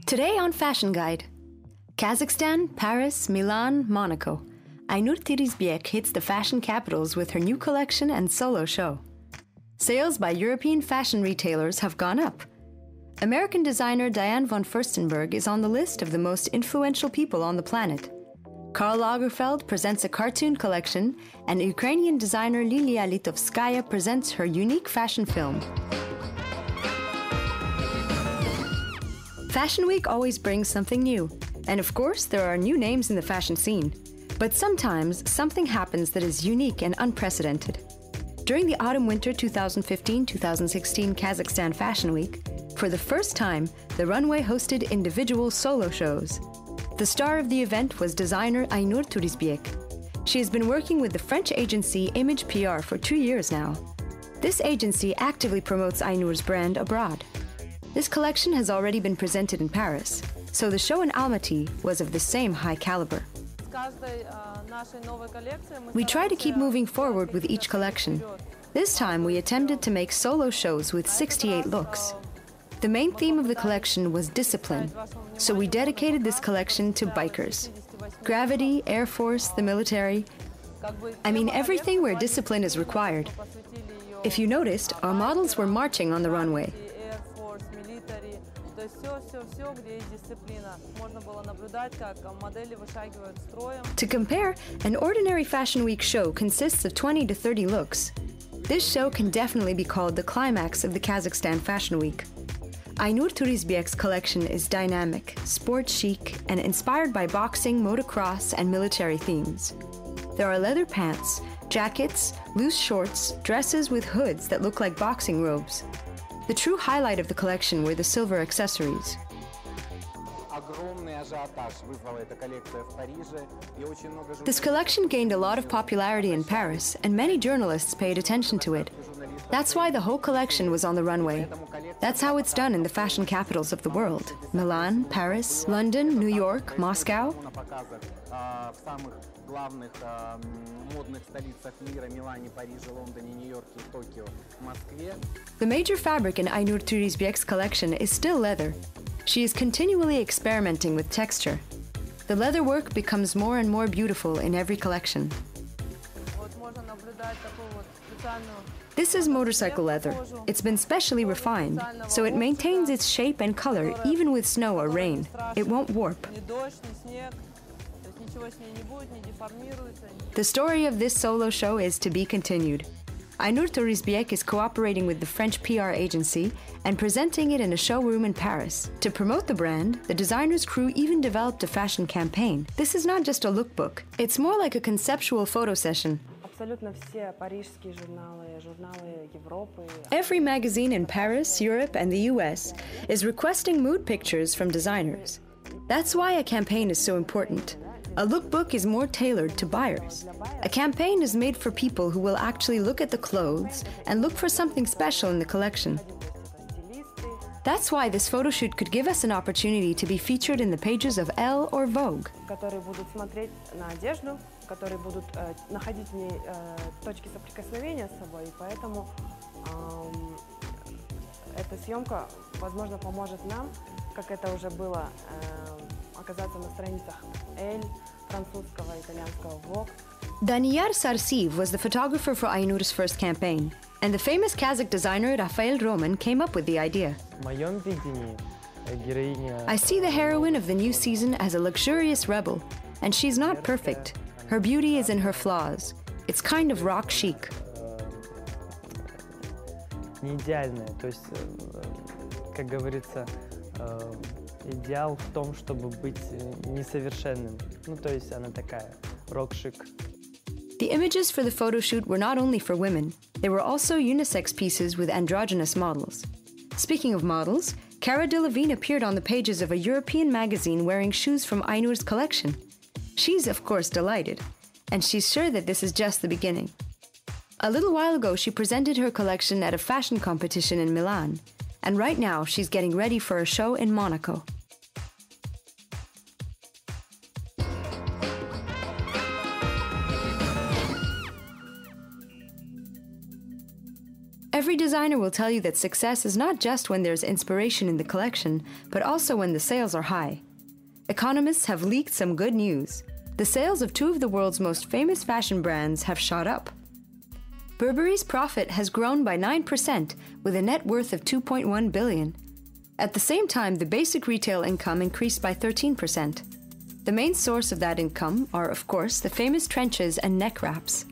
Today on Fashion Guide, Kazakhstan, Paris, Milan, Monaco. Aynur Tirizbiek hits the fashion capitals with her new collection and solo show. Sales by European fashion retailers have gone up. American designer Diane von Furstenberg is on the list of the most influential people on the planet. Karl Lagerfeld presents a cartoon collection, and Ukrainian designer Lilia Litovskaya presents her unique fashion film. Fashion Week always brings something new. And of course, there are new names in the fashion scene. But sometimes something happens that is unique and unprecedented. During the Autumn-Winter 2015-2016 Kazakhstan Fashion Week, for the first time, the runway hosted individual solo shows. The star of the event was designer Aynur Tirizbiek. She has been working with the French agency Image PR for 2 years now. This agency actively promotes Aynur's brand abroad. This collection has already been presented in Paris, so the show in Almaty was of the same high caliber. We try to keep moving forward with each collection. This time we attempted to make solo shows with 68 looks. The main theme of the collection was discipline, so we dedicated this collection to bikers. Gravity, Air Force, the military. I mean everything where discipline is required. If you noticed, our models were marching on the runway. To compare, an ordinary Fashion Week show consists of 20 to 30 looks. This show can definitely be called the climax of the Kazakhstan Fashion Week. Aynur Tirizbiek's collection is dynamic, sport chic, and inspired by boxing, motocross, and military themes. There are leather pants, jackets, loose shorts, dresses with hoods that look like boxing robes. The true highlight of the collection were the silver accessories. This collection gained a lot of popularity in Paris, and many journalists paid attention to it. That's why the whole collection was on the runway. That's how it's done in the fashion capitals of the world: Milan, Paris, London, New York, Moscow. The major fabric in Aynur Tirizbiek's collection is still leather. She is continually experimenting with texture. The leather work becomes more and more beautiful in every collection. This is motorcycle leather. It's been specially refined, so it maintains its shape and color even with snow or rain. It won't warp. The story of this solo show is to be continued. Aynur Tirizbiek is cooperating with the French PR agency and presenting it in a showroom in Paris. To promote the brand, the designer's crew even developed a fashion campaign. This is not just a lookbook. It's more like a conceptual photo session. Every magazine in Paris, Europe, and the US is requesting mood pictures from designers. That's why a campaign is so important. A lookbook is more tailored to buyers. A campaign is made for people who will actually look at the clothes and look for something special in the collection. That's why this photo shoot could give us an opportunity to be featured in the pages of Elle or Vogue. Эта съемка, возможно, поможет нам, как это уже было, оказаться на страницах Elle, французского, итальянского Vogue. Daniyar Sarsiv was the photographer for Aynur's first campaign, and the famous Kazakh designer Rafael Roman came up with the idea. I see the heroine of the new season as a luxurious rebel, and she's not perfect. Her beauty is in her flaws. It's kind of rock chic. Не идеальная, то есть, как говорится, идеал в том, чтобы быть несовершенным. Ну, то есть она такая, рок-шик. The images for the photo shoot were not only for women, they were also unisex pieces with androgynous models. Speaking of models, Cara Delevingne appeared on the pages of a European magazine wearing shoes from Aynur's collection. She's, of course, delighted, and she's sure that this is just the beginning. A little while ago, she presented her collection at a fashion competition in Milan, and right now she's getting ready for a show in Monaco. Every designer will tell you that success is not just when there's inspiration in the collection, but also when the sales are high. Economists have leaked some good news. The sales of two of the world's most famous fashion brands have shot up. Burberry's profit has grown by 9%, with a net worth of $2.1 billion. At the same time, the basic retail income increased by 13%. The main source of that income are, of course, the famous trenches and neck wraps.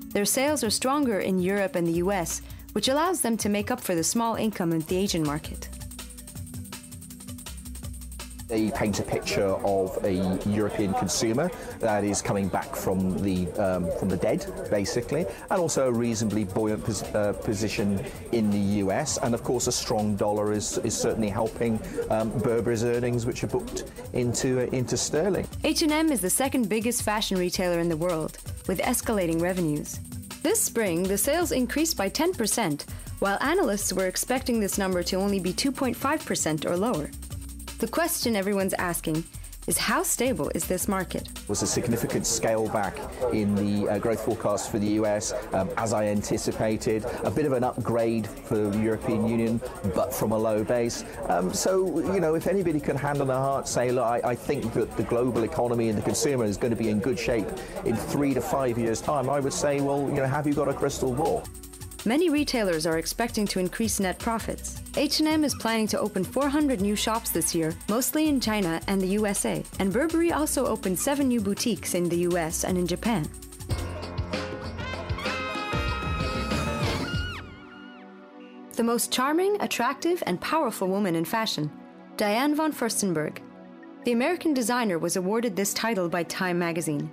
Their sales are stronger in Europe and the US, which allows them to make up for the small income in the Asian market. They paint a picture of a European consumer that is coming back from the dead, basically, and also a reasonably buoyant position in the US. And of course, a strong dollar is certainly helping Burberry's earnings, which are booked into sterling. H&M is the second biggest fashion retailer in the world, with escalating revenues. This spring, the sales increased by 10%, while analysts were expecting this number to only be 2.5% or lower. The question everyone's asking is, how stable is this market? There was a significant scale back in the growth forecast for the US, as I anticipated. A bit of an upgrade for the European Union, but from a low base. So, you know, if anybody can hand on their heart say, look, I think that the global economy and the consumer is going to be in good shape in 3 to 5 years' time, I would say, well, you know, have you got a crystal ball? Many retailers are expecting to increase net profits. H&M is planning to open 400 new shops this year, mostly in China and the USA. And Burberry also opened 7 new boutiques in the US and in Japan. The most charming, attractive, and powerful woman in fashion, Diane von Furstenberg. The American designer was awarded this title by Time magazine.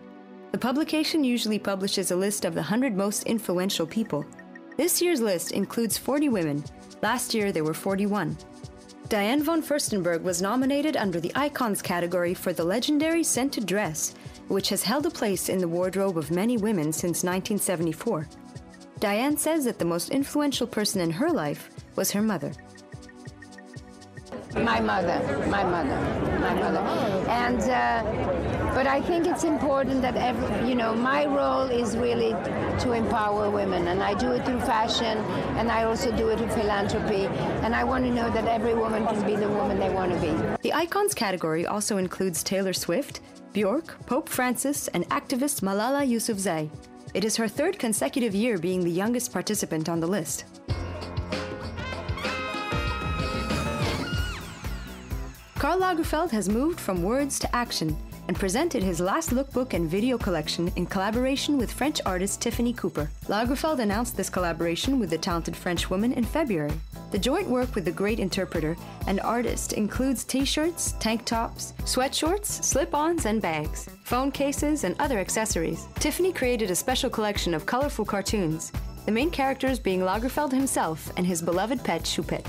The publication usually publishes a list of the 100 most influential people. This year's list includes 40 women. Last year, there were 41. Diane von Furstenberg was nominated under the Icons category for the legendary scented dress, which has held a place in the wardrobe of many women since 1974. Diane says that the most influential person in her life was her mother. My mother. And, but I think it's important that, my role is really to empower women, and I do it through fashion, and I also do it through philanthropy, and I want to know that every woman can be the woman they want to be. The Icons category also includes Taylor Swift, Bjork, Pope Francis, and activist Malala Yousafzai. It is her third consecutive year being the youngest participant on the list. Karl Lagerfeld has moved from words to action and presented his last lookbook and video collection in collaboration with French artist Tiffany Cooper. Lagerfeld announced this collaboration with the talented French woman in February. The joint work with the great interpreter and artist includes t-shirts, tank tops, sweatshorts, slip-ons, and bags, phone cases, and other accessories. Tiffany created a special collection of colorful cartoons, the main characters being Lagerfeld himself and his beloved pet Choupette.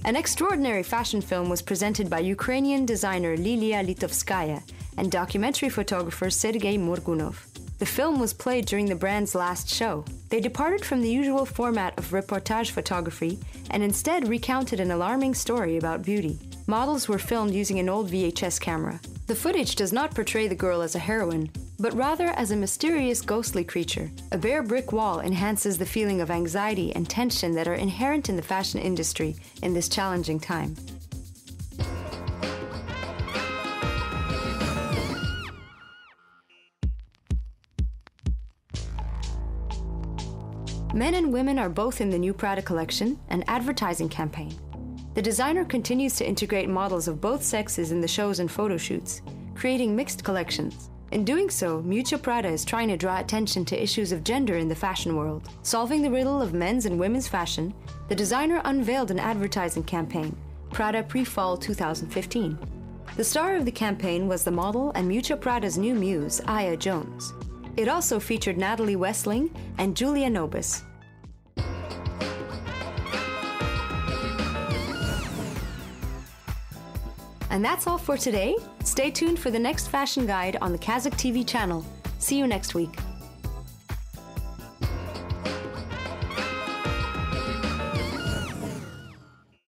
An extraordinary fashion film was presented by Ukrainian designer Lilia Litovskaya and documentary photographer Sergei Morgunov. The film was played during the brand's last show. They departed from the usual format of reportage photography and instead recounted an alarming story about beauty. Models were filmed using an old VHS camera. The footage does not portray the girl as a heroine, but rather as a mysterious ghostly creature. A bare brick wall enhances the feeling of anxiety and tension that are inherent in the fashion industry in this challenging time. Men and women are both in the new Prada collection, an advertising campaign. The designer continues to integrate models of both sexes in the shows and photo shoots, creating mixed collections. In doing so, Miuccia Prada is trying to draw attention to issues of gender in the fashion world. Solving the riddle of men's and women's fashion, the designer unveiled an advertising campaign, Prada Pre-Fall 2015. The star of the campaign was the model and Miuccia Prada's new muse, Aya Jones. It also featured Natalie Westling and Julia Nobis. And that's all for today. Stay tuned for the next fashion guide on the Kazakh TV channel. See you next week.